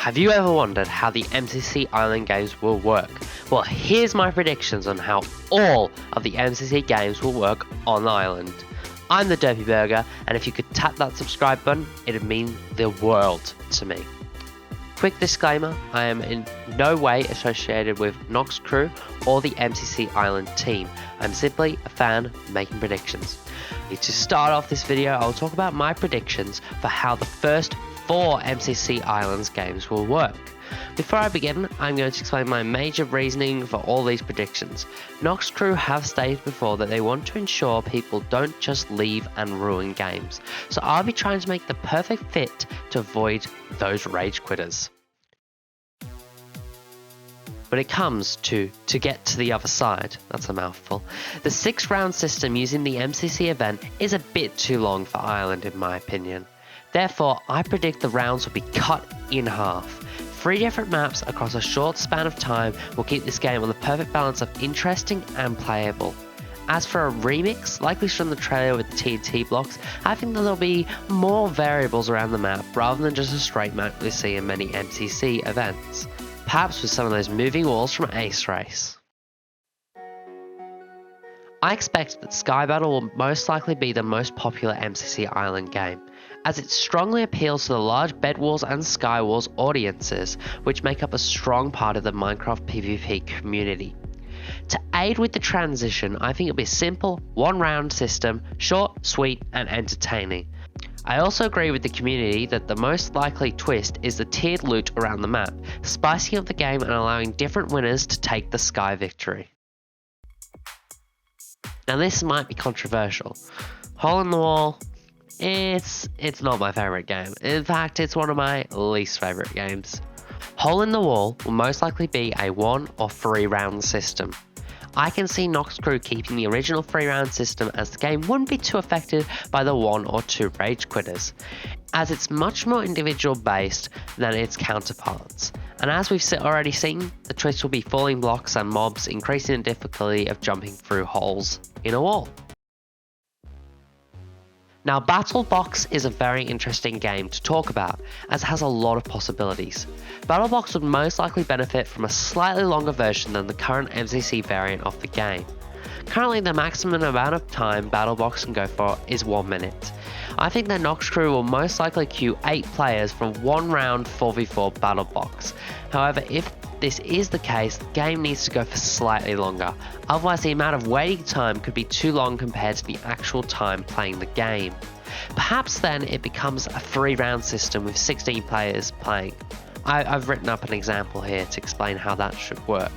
Have you ever wondered how the MCC Island Games will work? Well, here's my predictions on how all of the MCC games will work on the island. I'm the Derpy Burger, and if you could tap that subscribe button, it'd mean the world to me. Quick disclaimer, I am in no way associated with Nox Crew or the MCC Island team. I'm simply a fan making predictions. To start off this video, I'll talk about my predictions for how the first 4 MCC Islands games will work. Before I begin, I'm going to explain my major reasoning for all these predictions. Nox Crew have stated before that they want to ensure people don't just leave and ruin games, so I'll be trying to make the perfect fit to avoid those rage quitters. When it comes to get to the other side, that's a mouthful, the 6-round system using the MCC event is a bit too long for Ireland in my opinion. Therefore, I predict the rounds will be cut in half. 3 different maps across a short span of time will keep this game on the perfect balance of interesting and playable. As for a remix, like we saw in the trailer with the TNT blocks, I think that there'll be more variables around the map rather than just a straight map we see in many MCC events. Perhaps with some of those moving walls from Ace Race. I expect that Sky Battle will most likely be the most popular MCC Island game, as it strongly appeals to the large Bed Wars and Sky Wars audiences, which make up a strong part of the Minecraft PvP community. To aid with the transition, I think it'll be a simple, 1-round system, short, sweet, and entertaining. I also agree with the community that the most likely twist is the tiered loot around the map, spicing up the game and allowing different winners to take the Sky victory. Now this might be controversial. Hole in the Wall, it's not my favourite game. In fact, it's one of my least favourite games. Hole in the Wall will most likely be a 1 or 3 round system. I can see Nox Crew keeping the original 3-round system, as the game wouldn't be too affected by the 1 or 2 rage quitters, as it's much more individual based than its counterparts. And as we've already seen, the twist will be falling blocks and mobs, increasing the difficulty of jumping through holes in a wall. Now, Battle Box is a very interesting game to talk about, as it has a lot of possibilities. Battle Box would most likely benefit from a slightly longer version than the current MCC variant of the game. Currently, the maximum amount of time Battle Box can go for is 1 minute. I think that Nox Crew will most likely queue 8 players for 1 round 4v4 Battle Box. However, if this is the case, the game needs to go for slightly longer, otherwise the amount of waiting time could be too long compared to the actual time playing the game. Perhaps then it becomes a 3-round system with 16 players playing. I've written up an example here to explain how that should work.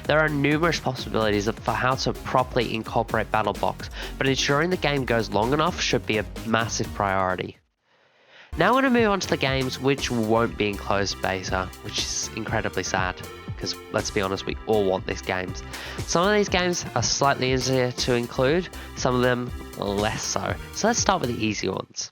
There are numerous possibilities for how to properly incorporate Battle Box, but ensuring the game goes long enough should be a massive priority. Now we're going to move on to the games which won't be in closed beta, which is incredibly sad, because let's be honest, we all want these games. Some of these games are slightly easier to include, some of them less so. So let's start with the easy ones.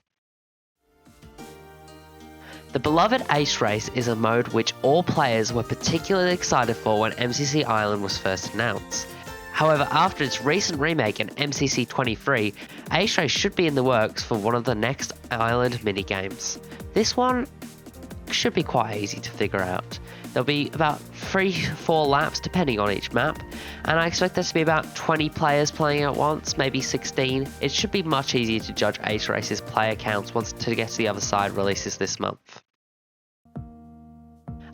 The beloved Ace Race is a mode which all players were particularly excited for when MCC Island was first announced. However, after its recent remake in MCC 23, Ace Race should be in the works for one of the next Island minigames. This one should be quite easy to figure out. There'll be about 3-4 laps depending on each map, and I expect there to be about 20 players playing at once, maybe 16. It should be much easier to judge Ace Race's player counts once To Get to the Other Side releases this month.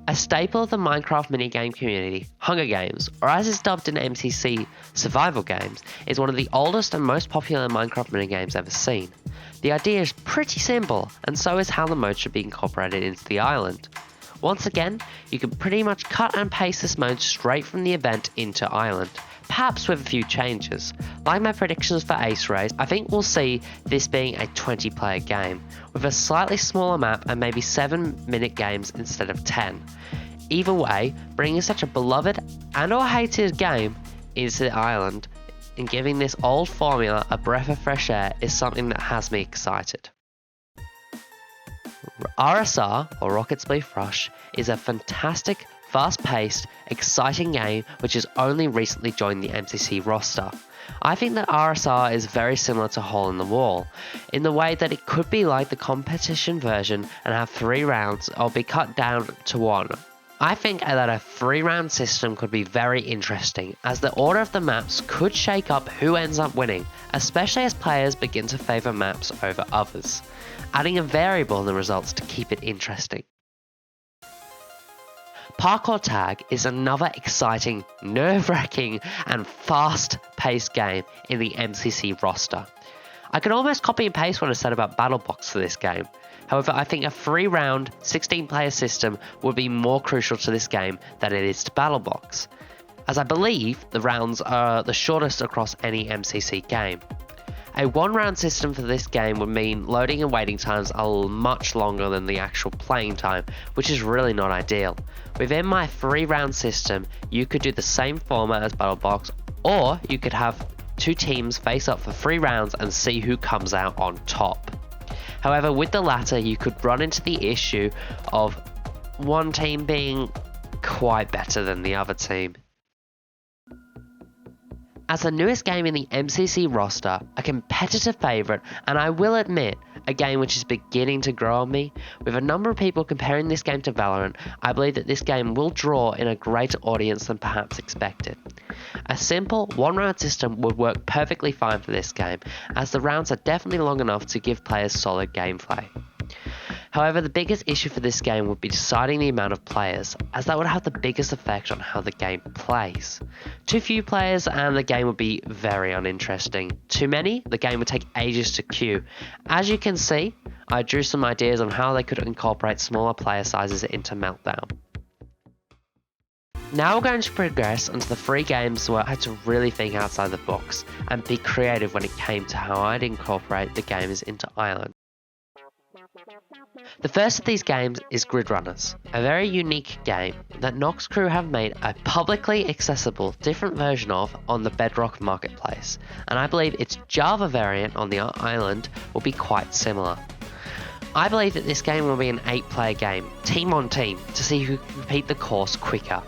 A staple of the Minecraft minigame community, Hunger Games, or as it's dubbed in MCC, Survival Games, is one of the oldest and most popular Minecraft minigames ever seen. The idea is pretty simple, and so is how the mode should be incorporated into the island. Once again, you can pretty much cut and paste this mode straight from the event into Island, perhaps with a few changes. Like my predictions for Ace Race, I think we'll see this being a 20-player game, with a slightly smaller map and maybe 7-minute games instead of 10. Either way, bringing such a beloved and or hated game into the island and giving this old formula a breath of fresh air is something that has me excited. RSR, or Rocket Spleef Rush, is a fantastic fast-paced, exciting game which has only recently joined the MCC roster. I think that RSR is very similar to Hole in the Wall, in the way that it could be like the competition version and have 3 rounds or be cut down to 1. I think that a 3-round system could be very interesting, as the order of the maps could shake up who ends up winning, especially as players begin to favour maps over others, adding a variable in the results to keep it interesting. Parkour Tag is another exciting, nerve-wracking and fast-paced game in the MCC roster. I can almost copy and paste what I said about BattleBox for this game. However, I think a 3-round, 16-player system would be more crucial to this game than it is to BattleBox, as I believe the rounds are the shortest across any MCC game. A 1-round system for this game would mean loading and waiting times are much longer than the actual playing time, which is really not ideal. Within my 3-round system, you could do the same format as BattleBox, or you could have 2 teams face up for 3 rounds and see who comes out on top. However, with the latter, you could run into the issue of one team being quite better than the other team. As the newest game in the MCC roster, a competitive favourite, and I will admit, a game which is beginning to grow on me, with a number of people comparing this game to Valorant, I believe that this game will draw in a greater audience than perhaps expected. A simple 1-round system would work perfectly fine for this game, as the rounds are definitely long enough to give players solid gameplay. However, the biggest issue for this game would be deciding the amount of players, as that would have the biggest effect on how the game plays. Too few players and the game would be very uninteresting. Too many, the game would take ages to queue. As you can see, I drew some ideas on how they could incorporate smaller player sizes into Meltdown. Now we're going to progress onto the 3 games where I had to really think outside the box and be creative when it came to how I'd incorporate the games into Island. The first of these games is Grid Runners, a very unique game that Nox Crew have made a publicly accessible different version of on the Bedrock marketplace, and I believe its Java variant on the island will be quite similar. I believe that this game will be an 8-player game, team on team, to see who can complete the course quicker.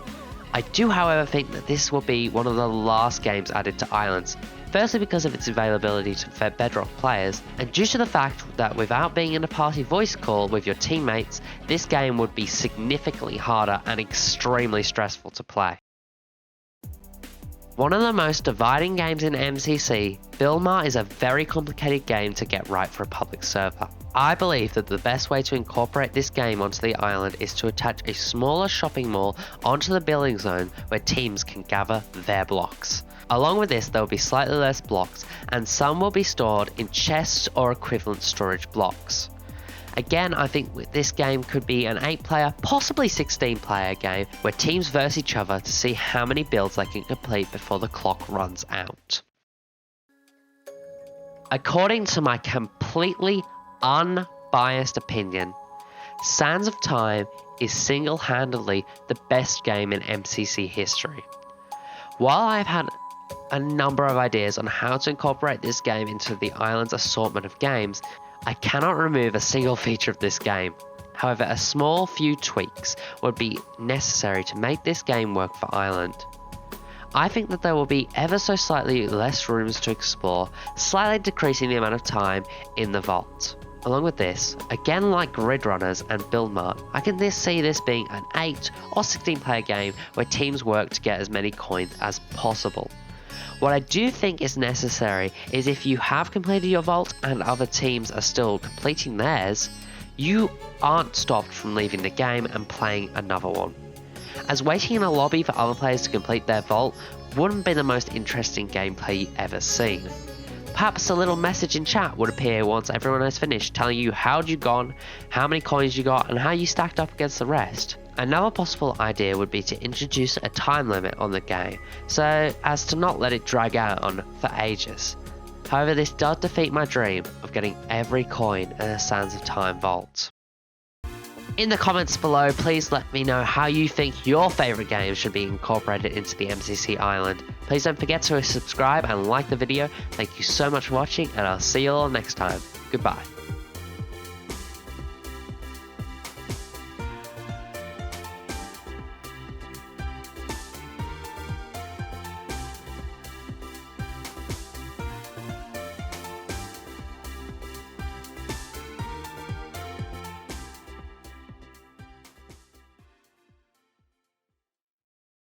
I do however think that this will be one of the last games added to Islands, firstly because of its availability to Bedrock players, and due to the fact that without being in a party voice call with your teammates, this game would be significantly harder and extremely stressful to play. One of the most dividing games in MCC, Mart is a very complicated game to get right for a public server. I believe that the best way to incorporate this game onto the island is to attach a smaller shopping mall onto the building zone where teams can gather their blocks. Along with this, there will be slightly less blocks, and some will be stored in chests or equivalent storage blocks. Again, I think this game could be an 8-player, possibly 16-player game where teams verse each other to see how many builds they can complete before the clock runs out. According to my completely unbiased opinion, Sands of Time is single-handedly the best game in MCC history. While I've had a number of ideas on how to incorporate this game into the island's assortment of games, I cannot remove a single feature of this game. However, a small few tweaks would be necessary to make this game work for Island. I think that there will be ever so slightly less rooms to explore, slightly decreasing the amount of time in the vault. Along with this, again like Grid Runners and Mart, I can see this being an 8 or 16 player game where teams work to get as many coins as possible. What I do think is necessary is if you have completed your vault and other teams are still completing theirs, you aren't stopped from leaving the game and playing another one, as waiting in a lobby for other players to complete their vault wouldn't be the most interesting gameplay ever seen. Perhaps a little message in chat would appear once everyone has finished, telling you how you gone, how many coins you got, and how you stacked up against the rest. Another possible idea would be to introduce a time limit on the game, so as to not let it drag out on for ages. However, this does defeat my dream of getting every coin in a Sands of Time vault. In the comments below, please let me know how you think your favourite games should be incorporated into the MCC Island. Please don't forget to subscribe and like the video. Thank you so much for watching, and I'll see you all next time. Goodbye.